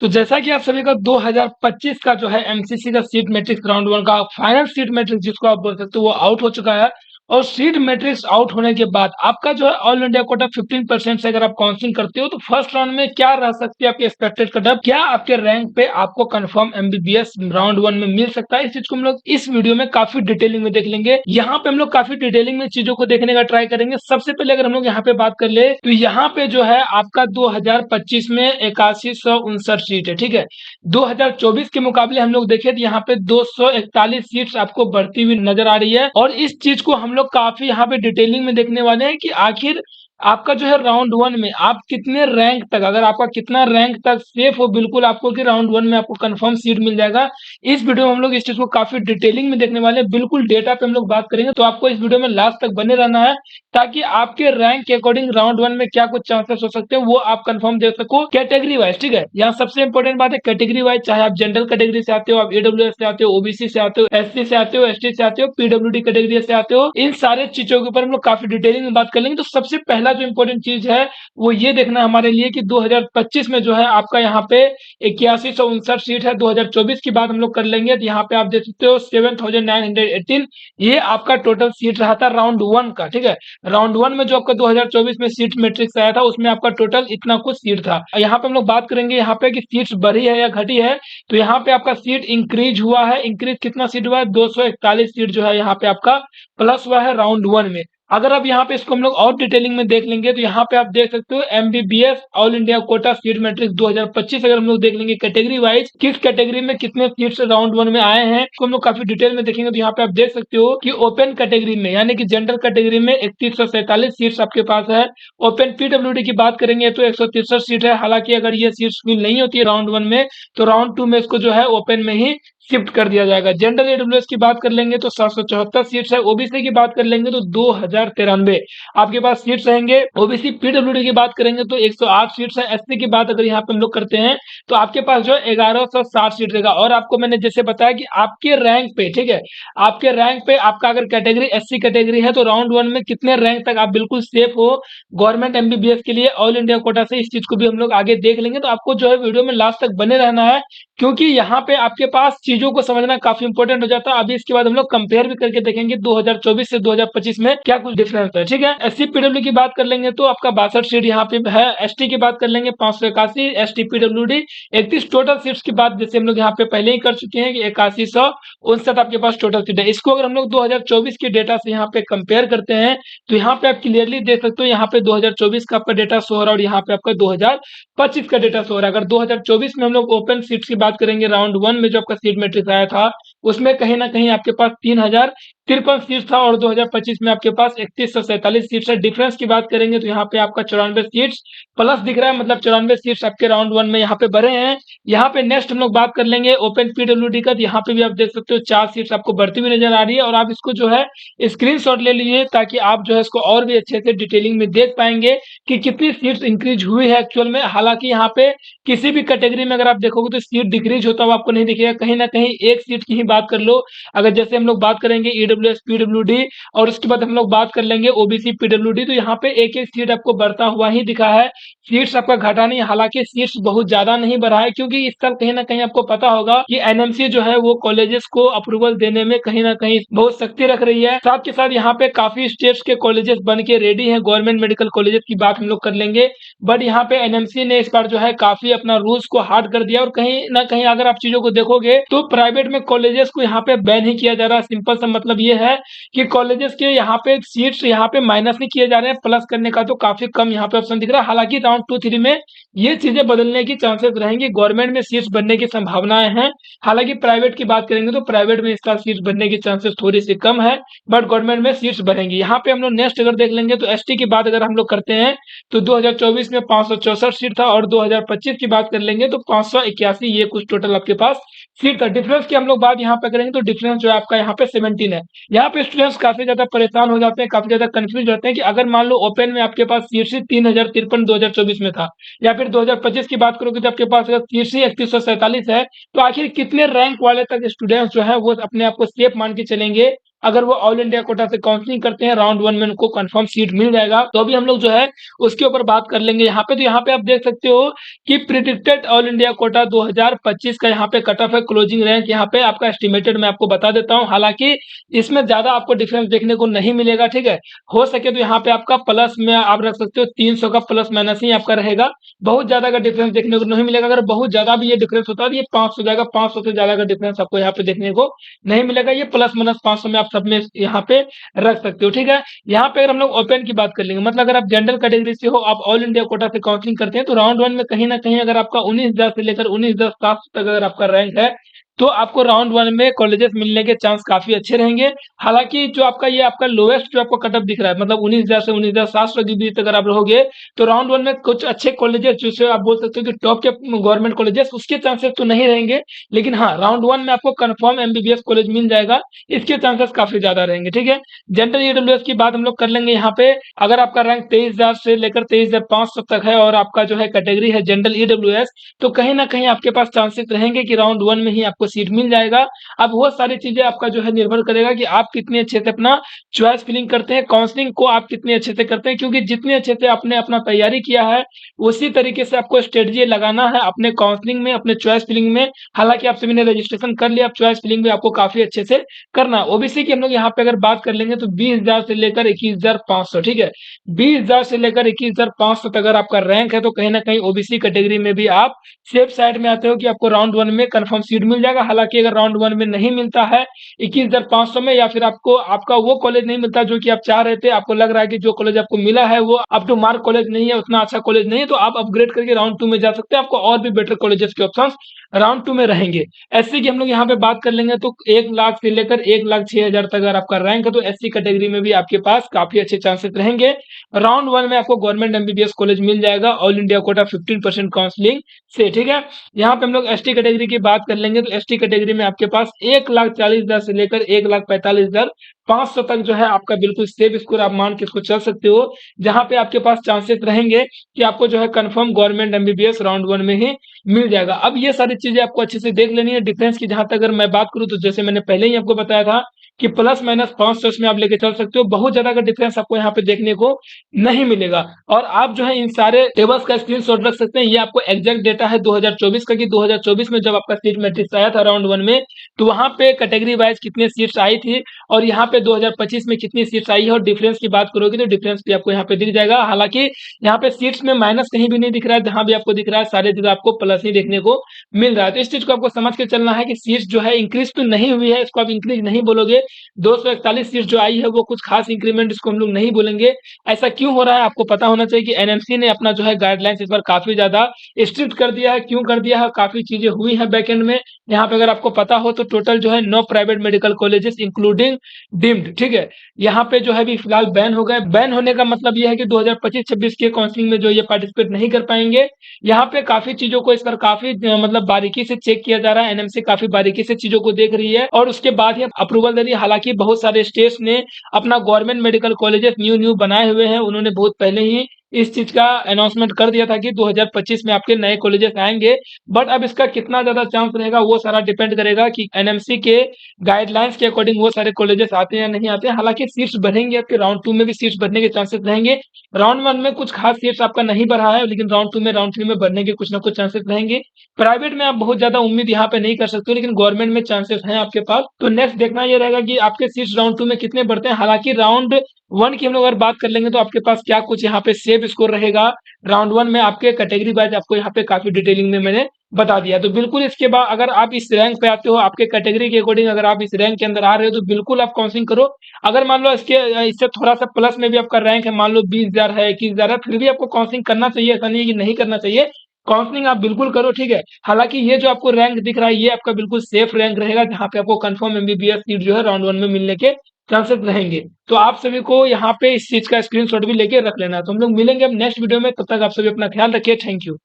तो जैसा कि आप सभी का 2025 का जो है एमसीसी का सीट मैट्रिक्स राउंड वन का फाइनल सीट मैट्रिक्स जिसको आप बोल सकते हो वो आउट हो चुका है। और सीट मैट्रिक्स आउट होने के बाद आपका जो है ऑल इंडिया कोटा 15% से अगर आप काउंसलिंग करते हो तो फर्स्ट राउंड में क्या रह सकती है आपकी एक्सपेक्टेड कटअप, क्या आपके रैंक पे आपको कंफर्म एमबीबीएस राउंड वन में मिल सकता है। इस चीज को हम लोग इस वीडियो में काफी डिटेलिंग में देख लेंगे। यहाँ पे हम लोग काफी डिटेलिंग में चीजों को देखने का ट्राई करेंगे। सबसे पहले अगर हम लोग यहाँ पे बात कर ले तो यहाँ पे जो है आपका 2025 में 8159 सीट है, ठीक है। 2024 के मुकाबले हम लोग देखें तो यहाँ पे 241 सीट्स आपको बढ़ती हुई नजर आ रही है। और इस चीज को हम लोग काफी यहाँ पे डिटेलिंग में देखने वाले हैं कि आखिर आपका जो है राउंड वन में आप कितने रैंक तक, अगर आपका कितना रैंक तक सेफ हो बिल्कुल आपको कि राउंड वन में आपको कंफर्म सीट मिल जाएगा। इस वीडियो में हम लोग इस चीज को काफी डिटेलिंग में देखने वाले हैं, बिल्कुल डेटा पे हम लोग बात करेंगे। तो आपको इस वीडियो में लास्ट तक बने रहना है ताकि आपके रैंक के अकॉर्डिंग राउंड वन में क्या कुछ चांसेस हो सकते हैं वो आप कंफर्म देख सको कैटेगरी वाइज, ठीक है। यहाँ सबसे इंपॉर्टेंट बात है कैटेगरी वाइज, चाहे आप जनरल कैटेगरी से आते हो, आप ईडब्ल्यूएस से आते हो, ओबीसी से आते हो, एससी से आते हो, एसटी से आते हो, पीडब्ल्यूडी कैटेगरी से आते हो, इन सारे चीजों के ऊपर हम लोग काफी डिटेलिंग में बात कर लेंगे। तो सबसे पहला जो इंपॉर्टेंट चीज है वो ये देखना हमारे लिए कि 2025 में जो है आपका यहाँ पे 8159 सीट है। 2024 की बात हम लोग कर लेंगे तो यहाँ पे आप देख सकते हो 7918 ये आपका टोटल सीट रहा था राउंड वन का, ठीक है। राउंड वन में जो आपका 2024 में सीट मैट्रिक्स आया था उसमें आपका टोटल इतना कुछ सीट था। यहाँ पे हम लोग बात करेंगे यहाँ पे कि सीट्स बढ़ी है या घटी है। तो यहाँ पे आपका सीट इंक्रीज हुआ है। इंक्रीज कितना सीट हुआ है? 241 सीट जो है यहाँ पे आपका प्लस हुआ है राउंड वन में। अगर अब यहाँ पे इसको हम लोग और डिटेलिंग में देख लेंगे तो यहाँ पे आप देख सकते हो MBBS all India quota seat matrix 2025 अगर हम लोग देख लेंगे कैटेगरी वाइज किस कैटेगरी में कितने सीट्स राउंड वन में आए हैं तो हम लोग काफी डिटेल में देखेंगे। तो यहाँ पे आप देख सकते हो कि ओपन कैटेगरी में यानी कि जनरल कैटेगरी में 3147 सीट्स आपके पास है। ओपन पीडब्ल्यूडी की बात करेंगे तो 163 सीट है। हालांकि अगर ये सीट्स फिल नहीं होती है राउंड वन में तो राउंड टू में इसको जो है ओपन में ही शिफ्ट कर दिया जाएगा। जनरल ईडब्ल्यूएस की बात कर लेंगे तो 774 सीट्स है। ओबीसी की बात कर लेंगे तो 2093 आपके पास सीट्स रहेंगे। ओबीसी पीडब्ल्यूडी की बात करेंगे तो 108 सीट्स है। एससी की बात अगर यहाँ पे हम लोग करते हैं तो आपके पास जो 1160 सीट रहेगा। और आपको मैंने जैसे बताया कि आपके रैंक पे, ठीक है, आपके रैंक पे आपका अगर कैटेगरी एससी कैटेगरी है तो राउंड वन में कितने रैंक तक आप बिल्कुल सेफ हो गवर्नमेंट एमबीबीएस के लिए ऑल इंडिया कोटा से, इस चीज को भी हम लोग आगे देख लेंगे। तो आपको जो है वीडियो में लास्ट तक बने रहना है क्योंकि यहाँ पे आपके पास चीजों को समझना काफी इंपॉर्टेंट हो जाता है। अभी इसके बाद हम लोग कंपेयर भी करके देखेंगे 2024 से 2025 में क्या कुछ डिफरेंस है, ठीक है। एससी पीडब्ल्यू की बात कर लेंगे तो आपका 62 सीट यहाँ पे है। एसटी की बात कर लेंगे 581, एसटी पीडब्ल्यूडी 31 टोटल सीट्स की बात जैसे हम लोग यहाँ पे पहले ही कर चुके हैं कि 8159 आपके पास टोटल सीट है। इसको अगर हम लोग 2024 के डेटा से यहाँ पे कंपेयर करते हैं तो यहाँ पे आप क्लियरली देख सकते हो यहाँ पे 2024 का आपका डेटा शो हो रहा है और यहाँ पे आपका 2025 का डेटा शो हो रहा है। अगर 2024 में हम लोग ओपन सीट्स की बात करेंगे राउंड वन में जो आपका सीट मैट्रिक्स आया था उसमें कहीं ना कहीं आपके पास 3053 सीट था और 2025 में आपके पास 3147 सीट्स है। डिफरेंस की बात करेंगे तो यहाँ पे आपका 94 सीट्स प्लस दिख रहा है, मतलब 94 सीट्स आपके राउंड वन में यहाँ पे बढ़े हैं। यहाँ पे नेक्स्ट हम लोग बात कर लेंगे ओपन पीडब्ल्यूडी का, तो यहाँ पे भी आप देख सकते हो 4 सीट्स आपको बढ़ती हुई नजर आ रही है। और आप इसको जो है स्क्रीनशॉट ले लीजिए ताकि आप जो है इसको और भी अच्छे से डिटेलिंग में देख पाएंगे कि कितनी सीट्स इंक्रीज हुई है एक्चुअल में। हालांकि यहाँ पे किसी भी कैटेगरी में अगर आप देखोगे तो सीट डिक्रीज होता हुआ आपको नहीं दिखेगा, कहीं ना कहीं एक सीट की ही बात कर लो। अगर जैसे हम लोग बात करेंगे ईडब्ल्यूएस पीडब्ल्यूडी और उसके बाद हम लोग बात कर लेंगे ओबीसी पीडब्ल्यूडी तो यहाँ पे एक एक सीट आपको बढ़ता हुआ ही दिखा है, सीट्स आपका घटा नहीं। हालांकि सीट्स बहुत ज्यादा नहीं बढ़ा है क्योंकि इस साल कहीं ना कहीं आपको पता होगा कि एनएमसी जो है वो कॉलेजेस को अप्रूवल देने में कहीं ना कहीं बहुत सख्ती रख रही है। साथ के साथ यहाँ पे काफी स्टेट्स के कॉलेजेस बन के रेडी है। गवर्नमेंट मेडिकल कॉलेजेस की बात हम लोग कर लेंगे बट यहाँ पे एनएमसी ने इस बार जो है काफी अपना रूल्स को हार्ड कर दिया और कहीं ना कहीं अगर आप चीजों को देखोगे तो प्राइवेट में कॉलेजेस को यहाँ पे बैन ही किया जा रहा है। सिंपल सा मतलब ये है कि कॉलेजेस के यहाँ पे सीट्स यहाँ पे माइनस नहीं किए जा रहे हैं, प्लस करने का तो काफी कम यहाँ पे ऑप्शन दिख रहा है। हालांकि राउंड 2-3 में ये चीजें बदलने की चांसेस रहेंगी, गवर्नमेंट में सीट्स बनने की संभावनाएं हैं। हालांकि प्राइवेट की बात करेंगे तो प्राइवेट में इस साल सीट्स बनने की चांसेस थोड़ी सी कम है बट गवर्नमेंट में सीट्स बढ़ेंगी। यहाँ पे हम लोग नेक्स्ट अगर देख लेंगे तो एसटी की बात अगर हम लोग करते हैं तो 2024 में 564 सीट था और 2025 की बात कर लेंगे तो 581 ये कुछ टोटल आपके पास सीट का। डिफरेंस की हम लोग बात यहाँ पे करेंगे तो डिफरेंस जो है आपका यहाँ पे 17 है। यहाँ पे स्टूडेंट्स काफी ज्यादा परेशान हो जाते हैं, काफी ज्यादा कंफ्यूज रहते हैं कि अगर मान लो ओपन में आपके पास सीट 3053 2024 में था या फिर 2025 की बात करोगे तो आपके पास अगर सीट 3147 है तो आखिर कितने रैंक वाले तक स्टूडेंट्स जो है वो अपने आप को सेफ मान के चलेंगे अगर वो ऑल इंडिया कोटा से काउंसलिंग करते हैं, राउंड 1 में उनको कंफर्म सीट मिल जाएगा। तो अभी हम लोग जो है उसके ऊपर बात कर लेंगे यहाँ पे। तो यहाँ पे आप देख सकते हो कि प्रिडिक्टेड ऑल इंडिया कोटा 2025 का यहाँ पे कट ऑफ है, क्लोजिंग रैंक यहाँ पे आपका एस्टिमेटेड मैं आपको बता देता हूँ। हालांकि इसमें ज्यादा आपको डिफरेंस देखने को नहीं मिलेगा, ठीक है। हो सके तो यहाँ पे आपका प्लस में आप रख सकते हो, 300 का प्लस माइनस ही आपका रहेगा, बहुत ज्यादा का डिफरेंस देखने को नहीं मिलेगा। अगर बहुत ज्यादा भी ये डिफरेंस होता है तो ये 500 जाएगा, 500 से ज्यादा का डिफरेंस आपको यहाँ पे देखने को नहीं मिलेगा। ये प्लस माइनस 500 में आप सब में यहाँ पे रख सकते हो, ठीक है। यहाँ पे अगर हम लोग ओपन की बात कर लेंगे, मतलब अगर आप जनरल कैटेगरी से हो, आप ऑल इंडिया कोटा से काउंसलिंग करते हैं, तो राउंड 1 में कहीं ना कहीं अगर आपका 19,000 से लेकर 19,700 तक अगर आपका रैंक है, तो आपको राउंड 1 में कॉलेजेस मिलने के चांस काफी अच्छे रहेंगे। हालांकि जो आपका ये आपका लोएस्ट जो आपको कटअप दिख रहा है, मतलब 19,000 से 19,700 के बीच अगर आप रहोगे, तो राउंड 1 में कुछ अच्छे कॉलेजेस जिसे आप बोल सकते हो कि टॉप के गवर्नमेंट कॉलेजेस, उसके चांसेस तो नहीं रहेंगे। लेकिन हाँ, राउंड 1 में आपको कंफर्म एमबीबीएस कॉलेज मिल जाएगा, इसके चांसेस काफी ज्यादा रहेंगे, ठीक है। जनरल ईडब्ल्यूएस की बात हम लोग कर लेंगे यहाँ पे। अगर आपका रैंक 23,000 से लेकर 23,500 तक है और आपका जो है कैटेगरी है जनरल ईडब्ल्यूएस, तो कहीं ना कहीं आपके पास चांसेस रहेंगे कि राउंड 1 में ही आपको सीट मिल जाएगा। अब वो सारी चीजें आपका जो है निर्भर करेगा कि आप कितने अच्छे से अपना चॉइस फिलिंग करते हैं, काउंसलिंग को आप कितने अच्छे से करते हैं, क्योंकि जितने अच्छे से आपने अपना तैयारी किया है, उसी तरीके से आपको स्ट्रेटजी लगाना है अपने काउंसलिंग में, अपने चॉइस फिलिंग में। हालांकि आप सभी ने रजिस्ट्रेशन कर लिया, आप चॉइस फिलिंग में आपको काफी अच्छे से करना। ओबीसी की हम लोग यहाँ पे अगर बात कर लेंगे तो 20,000 से लेकर 21,500, ठीक है। 20,000 से लेकर 21,500 तक अगर आपका रैंक है, तो कहीं ना कहीं ओबीसी कैटेगरी में भी आप सेफ साइड में आते हो कि आपको राउंड 1 में कंफर्म सीट मिल जाएगा। हालांकि अगर राउंड 1 में नहीं मिलता है 21,500 में, या फिर आपको आपका वो कॉलेज नहीं मिलता जो कि आप चाह रहे थे, आपको लग रहा है कि जो कॉलेज आपको मिला है वो अप टू मार्क कॉलेज नहीं है, उतना अच्छा कॉलेज नहीं है, तो आप अपग्रेड करके राउंड 2 में जा सकते हैं। आपको और भी बेटर कॉलेजेस के ऑप्शन राउंड 2 में रहेंगे। एससी की हम लोग यहाँ पे बात कर लेंगे तो 1,00,000 से लेकर 1,06,000 तक अगर आपका रैंक है, तो एससी कैटेगरी में भी आपके पास काफी अच्छे चांसेस रहेंगे। राउंड 1 में आपको गवर्नमेंट एमबीबीएस कॉलेज मिल जाएगा ऑल इंडिया कोटा 15% काउंसलिंग से, ठीक है। यहाँ पे हम लोग एसटी कैटेगरी की बात कर लेंगे तो एसटी कैटेगरी में आपके पास 1,40,000 से लेकर 1,45,500 तक जो है आपका बिल्कुल सेफ स्कोर आप मान के इसको चल सकते हो, जहां पे आपके पास चांसेस रहेंगे कि आपको जो है कंफर्म गवर्नमेंट एमबीबीएस राउंड 1 में ही मिल जाएगा। अब ये सारी चीजें आपको अच्छे से देख लेनी है। डिफरेंस की जहां तक अगर मैं बात करूं, तो जैसे मैंने पहले ही आपको बताया था कि प्लस माइनस 500 में आप लेके चल सकते हो, बहुत ज्यादा का डिफरेंस आपको यहाँ पे देखने को नहीं मिलेगा। और आप जो है इन सारे टेबल्स का स्क्रीनशॉट रख सकते हैं। ये आपको एग्जैक्ट डेटा है 2024 का, कि 2024 में जब आपका सीट मैट्रिक्स आया था राउंड 1 में, तो वहां पे कैटेगरी वाइज कितने सीट्स आई थी और यहाँ पे 2025 में कितनी सीट्स आई है, और डिफरेंस की बात करोगे तो डिफरेंस भी आपको यहाँ पे दिख जाएगा। हालांकि यहाँ पे सीट्स में माइनस कहीं भी नहीं दिख रहा है, जहां भी आपको दिख रहा है सारे जगह आपको प्लस ही देखने को मिल रहा है। तो इस चीज को आपको समझ के चलना है कि सीट्स जो है इंक्रीज तो नहीं हुई है, इसको आप इंक्रीज नहीं बोलोगे। 241 सीट जो आई है वो कुछ खास इंक्रीमेंट इसको हम लोग नहीं बोलेंगे। ऐसा क्यों हो रहा है आपको पता होना चाहिए कि एनएमसी ने अपना जो है गाइडलाइंस इस बार काफी ज्यादा स्ट्रिक्ट कर दिया है। क्यों कर दिया है, काफी चीजें हुई है बैकएंड में। यहाँ पे अगर आपको पता हो तो टोटल जो है 9 private medical colleges including deemed, ठीक है, यहाँ पे जो है भी फिलहाल बैन हो गए। बैन होने का मतलब ये है कि 2025-26 के काउंसलिंग में जो ये पार्टिसिपेट नहीं कर पाएंगे। यहाँ पे काफी चीजों को इस पर काफी मतलब बारीकी से चेक किया जा रहा है। एनएमसी काफी बारीकी से चीजों को देख रही है और उसके बाद ही अप्रूवल दे रही है। हालांकि बहुत सारे स्टेट्स ने अपना गवर्नमेंट मेडिकल कॉलेजेस न्यू बनाए हुए हैं, उन्होंने बहुत पहले ही इस चीज का अनाउंसमेंट कर दिया था कि 2025 में आपके नए कॉलेजेस आएंगे। बट अब इसका कितना ज्यादा चांस रहेगा वो सारा डिपेंड करेगा कि एनएमसी के गाइडलाइंस के अकॉर्डिंग वो सारे कॉलेजेस आते हैं या नहीं आते हैं। हालांकि सीट्स बढ़ेंगे, आपके राउंड 2 में भी सीट्स बढ़ने के चांसेस रहेंगे। राउंड 1 में कुछ खास सीट्स आपका नहीं बढ़ा है, लेकिन राउंड 2 में राउंड 3 में बढ़ने के कुछ ना कुछ चांसेस रहेंगे। प्राइवेट में आप बहुत ज्यादा उम्मीद यहाँ पे नहीं कर सकते, लेकिन गवर्नमेंट में चांसेस हैं आपके पास। तो नेक्स्ट देखना ये रहेगा कि आपके सीट्स राउंड 2 में कितने बढ़ते हैं। हालांकि राउंड 1 की हम लोग अगर बात कर लेंगे तो आपके पास क्या कुछ यहाँ पे सेफ स्कोर रहेगा राउंड 1 में, आपके कैटेगरी वाइज आपको यहाँ पे काफी डिटेलिंग में मैंने बता दिया। तो बिल्कुल इसके बाद अगर आप इस रैंक पे आते हो, आपके कैटेगरी के अकॉर्डिंग अगर आप इस रैंक के अंदर आ रहे हो, तो बिल्कुल आप काउंसलिंग करो। अगर मान लो इससे थोड़ा सा प्लस में भी आपका रैंक है, मान लो 20,000 है, 21,000 है, फिर भी आपको काउंसलिंग करना चाहिए, ऐसा नहीं है कि नहीं करना चाहिए। काउंसलिंग आप बिल्कुल करो, ठीक है। हालांकि ये जो आपको रैंक दिख रहा है ये आपका बिल्कुल सेफ रैंक रहेगा, जहां पे आपको कंफर्म एमबीबीएस सीट जो है राउंड 1 में मिलने के चांसेस रहेंगे। तो आप सभी को यहाँ पे इस चीज का स्क्रीनशॉट भी लेके रख लेना। तो हम लोग मिलेंगे अब नेक्स्ट वीडियो में, तब तक आप सभी अपना ख्याल रखिए। Thank you.